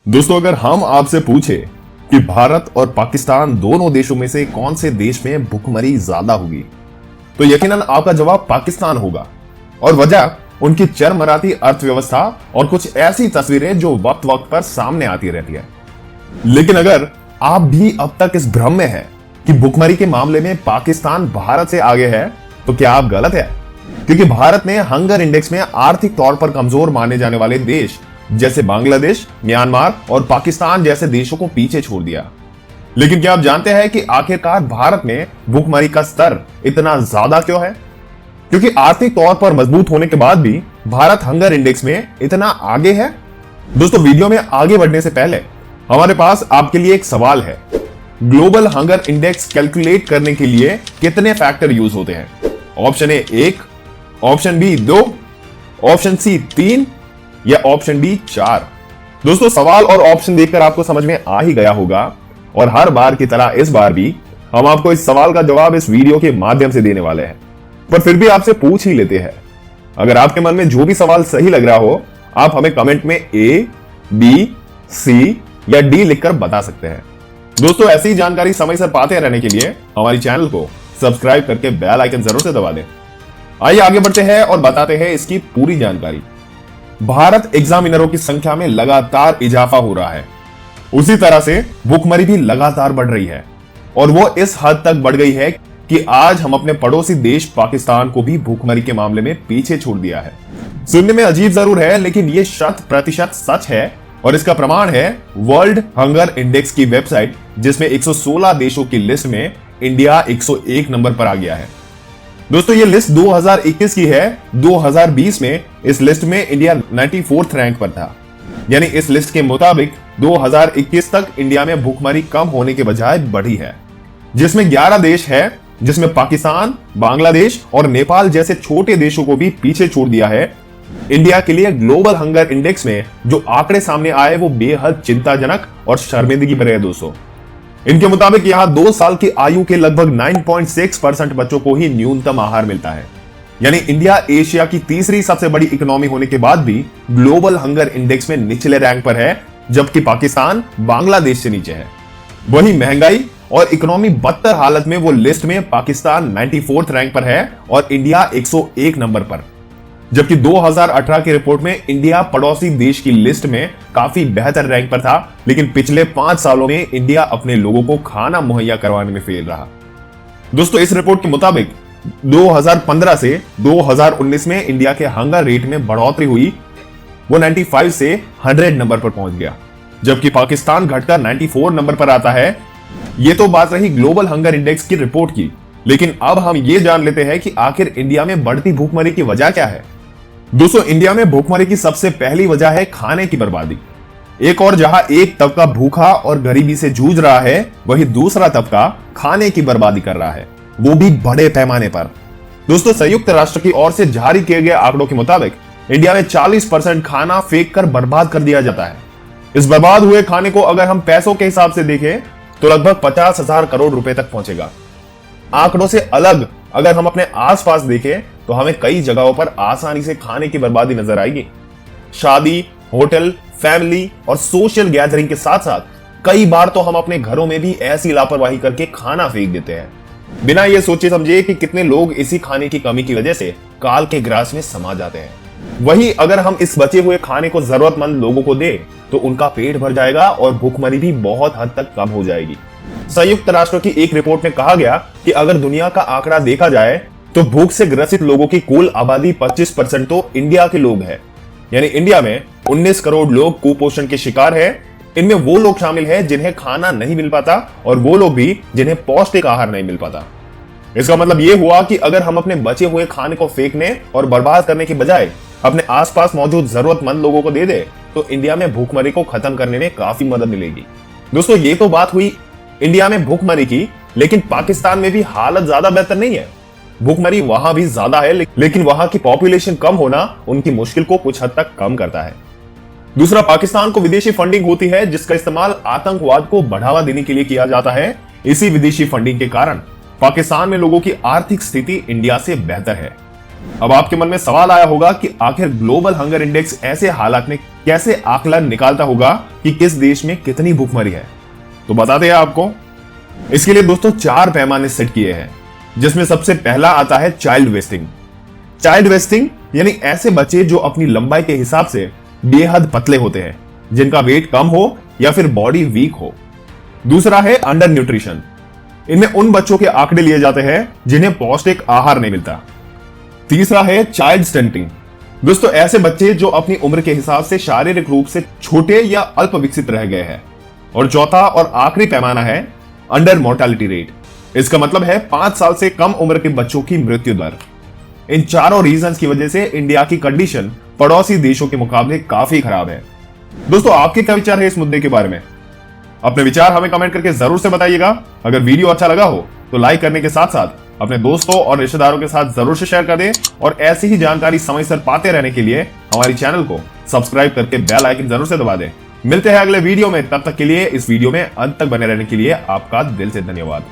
दोस्तों, अगर हम आपसे पूछे कि भारत और पाकिस्तान दोनों देशों में से कौन से देश में भुखमरी ज्यादा होगी, तो यकीनन आपका जवाब पाकिस्तान होगा। और वजह उनकी चरमराती अर्थव्यवस्था और कुछ ऐसी तस्वीरें जो वक्त वक्त पर सामने आती रहती है। लेकिन अगर आप भी अब तक इस भ्रम में हैं कि भुखमरी के मामले में पाकिस्तान भारत से आगे है, तो क्या आप गलत है? क्योंकि भारत ने हंगर इंडेक्स में आर्थिक तौर पर कमजोर माने जाने वाले देश जैसे बांग्लादेश, म्यांमार और पाकिस्तान जैसे देशों को पीछे छोड़ दिया। लेकिन क्या आप जानते हैं कि आखिरकार भारत में भुखमरी का स्तर इतना ज्यादा क्यों है? क्योंकि आर्थिक तौर पर मजबूत होने के बाद भी भारत हंगर इंडेक्स में इतना आगे है। दोस्तों, वीडियो में आगे बढ़ने से पहले हमारे पास आपके लिए एक सवाल है। ग्लोबल हंगर इंडेक्स कैलकुलेट करने के लिए कितने फैक्टर यूज होते हैं? Option A 1, option B 2, option C 3 या ऑप्शन डी 4। दोस्तों, सवाल और ऑप्शन देखकर आपको समझ में आ ही गया होगा, और हर बार की तरह इस बार भी हम आपको इस सवाल का जवाब इस वीडियो के माध्यम से देने वाले हैं। पर फिर भी आपसे पूछ ही लेते हैं। अगर आपके मन में जो भी सवाल सही लग रहा हो, आप हमें कमेंट में ए, बी, सी या डी लिखकर बता सकते हैं। दोस्तों, ऐसी जानकारी समय से पाते रहने के लिए हमारी चैनल को सब्सक्राइब करके बेल आइकन जरूर से दबा दें। आइए आगे बढ़ते हैं और बताते हैं इसकी पूरी जानकारी। भारत एग्जामिनरों की संख्या में लगातार इजाफा हो रहा है, उसी तरह से भुखमरी भी लगातार बढ़ रही है, और वो इस हद तक बढ़ गई है कि आज हम अपने पड़ोसी देश पाकिस्तान को भी भुखमरी के मामले में पीछे छोड़ दिया है। सुनने में अजीब जरूर है, लेकिन ये 100% सच है, और इसका प्रमाण है वर्ल्ड हंगर इंडेक्स की वेबसाइट, जिसमें 116 देशों की लिस्ट में इंडिया 101 नंबर पर आ गया है। दोस्तों, ये लिस्ट 2021 की है। 2020 में इस लिस्ट में इंडिया 94th रैंक पर था। यानी इस लिस्ट के मुताबिक 2021 तक इंडिया में भुखमरी कम होने के बजाय बढ़ी है, जिसमें 11 देश है, जिसमें पाकिस्तान, बांग्लादेश और नेपाल जैसे छोटे देशों को भी पीछे छोड़ दिया है। इंडिया के लिए ग्लोबल हंगर इंडेक्स में जो आंकड़े सामने आए वो बेहद चिंताजनक और शर्मिंदगी भरे हैं। दोस्तों, इनके मुताबिक यहां 2 साल की आयु के लगभग 9.6% बच्चों को ही न्यूनतम आहार मिलता है। यानी इंडिया एशिया की तीसरी सबसे बड़ी इकोनॉमी होने के बाद भी ग्लोबल हंगर इंडेक्स में निचले रैंक पर है, जबकि पाकिस्तान बांग्लादेश से नीचे है। वहीं महंगाई और इकोनॉमी बदतर हालत में वो लिस्ट में पाकिस्तान 94th रैंक पर है और इंडिया 101 नंबर पर। जबकि 2018 की रिपोर्ट में इंडिया पड़ोसी देश की लिस्ट में काफी बेहतर रैंक पर था, लेकिन पिछले 5 सालों में इंडिया अपने लोगों को खाना मुहैया करवाने में फेल रहा। दोस्तों, इस रिपोर्ट के मुताबिक 2015 से 2019 में इंडिया के हंगर रेट में बढ़ोतरी हुई। वो 95 से 100 नंबर पर पहुंच गया, जबकि पाकिस्तान घटकर 94 नंबर पर आता है। ये तो बात रही ग्लोबल हंगर इंडेक्स की रिपोर्ट की, लेकिन अब हम ये जान लेते हैं कि आखिर इंडिया में बढ़ती भूखमरी की वजह क्या है। दोस्तों, इंडिया में भूखमरी की सबसे पहली वजह है खाने की बर्बादी। एक और जहां एक तबका भूखा और गरीबी से जूझ रहा है, वही दूसरा तबका खाने की बर्बादी कर रहा है, वो भी बड़े पैमाने पर। दोस्तों, संयुक्त राष्ट्र की ओर से जारी किए गए आंकड़ों के मुताबिक इंडिया में 40% खाना फेंक कर बर्बाद कर दिया जाता है। इस बर्बाद हुए खाने को अगर हम पैसों के हिसाब से देखें तो लगभग 50,000 करोड़ रुपए तक पहुंचेगा। आंकड़ों से अलग अगर हम अपने आसपास देखें तो हमें कई जगहों पर आसानी से खाने की बर्बादी नजर आएगी। शादी, होटल, फैमिली और सोशल गैदरिंग के साथ साथ कई बार तो हम अपने घरों में भी ऐसी लापरवाही करके खाना फेंक देते हैं, बिना ये सोचे समझे कि कितने लोग इसी खाने की कमी की वजह से काल के ग्रास में समा जाते हैं। वहीं अगर हम इस बचे हुए खाने को जरूरतमंद लोगों को दें तो उनका पेट भर जाएगा और भूखमरी भी बहुत हद तक कम हो जाएगी। संयुक्त राष्ट्र की एक रिपोर्ट में कहा गया कि अगर दुनिया का आंकड़ा देखा जाए तो भूख से ग्रसित लोगों की कुल आबादी 25% तो इंडिया के लोग हैं। यानी इंडिया में 19 करोड़ लोग कुपोषण के शिकार हैं। इनमें वो लोग शामिल हैं जिन्हें खाना नहीं मिल पाता, और वो लोग भी जिन्हें पौष्टिक आहार नहीं मिल पाता। इसका मतलब ये हुआ कि अगर हम अपने बचे हुए खाने को फेंकने और बर्बाद करने के बजाय अपने आसपास मौजूद जरूरतमंद लोगों को दे दे तो इंडिया में भूखमरी को खत्म करने में काफी मदद मिलेगी। दोस्तों, ये तो बात हुई इंडिया में भूखमरी की, लेकिन पाकिस्तान में भी हालत ज्यादा बेहतर नहीं है। भूखमरी वहां भी ज्यादा है, लेकिन वहां की पॉपुलेशन कम होना उनकी मुश्किल को कुछ हद तक कम करता है। दूसरा, पाकिस्तान को विदेशी फंडिंग होती है, जिसका इस्तेमाल आतंकवाद को बढ़ावा देने के लिए किया जाता है। इसी विदेशी फंडिंग के कारण पाकिस्तान में लोगों की आर्थिक स्थिति इंडिया से बेहतर है। अब आपके मन में सवाल आया होगा कि आखिर ग्लोबल हंगर इंडेक्स ऐसे हालात में कैसे आकलन निकालता होगा कि किस देश में कितनी भुखमरी है? तो बताते हैं आपको। इसके लिए दोस्तों 4 पैमाने सेट किए हैं, जिसमें सबसे पहला आता है चाइल्ड वेस्टिंग। चाइल्ड वेस्टिंग यानी ऐसे बच्चे जो अपनी लंबाई के हिसाब से बेहद पतले होते हैं, जिनका वेट कम हो या फिर बॉडी वीक हो। दूसरा है अंडर न्यूट्रिशन। इनमें उन बच्चों के आंकड़े लिए जाते हैं जिन्हें पौष्टिक आहार नहीं मिलता। तीसरा है चाइल्ड स्टंटिंग। दोस्तों ऐसे बच्चे जो अपनी उम्र के हिसाब से शारीरिक रूप से छोटे या अल्प विकसित रह गए हैं। और चौथा और आखिरी पैमाना है अंडर मोर्टालिटी रेट। इसका मतलब है 5 साल से कम उम्र के बच्चों की मृत्यु दर। इन चारों रीजंस की वजह से इंडिया की कंडीशन पड़ोसी देशों के मुकाबले काफी खराब है। दोस्तों आपके क्या विचार है इस मुद्दे के बारे में? अपने विचार हमें कमेंट करके जरूर से बताइएगा। अगर वीडियो अच्छा लगा हो तो लाइक करने के साथ साथ अपने दोस्तों और रिश्तेदारों के साथ जरूर से शेयर कर दें, और ऐसी ही जानकारी समय से पाते रहने के लिए हमारी चैनल को सब्सक्राइब करके बेल आइकन जरूर से दबा दें। मिलते हैं अगले वीडियो में, तब तक के लिए इस वीडियो में अंत तक बने रहने के लिए आपका दिल से धन्यवाद।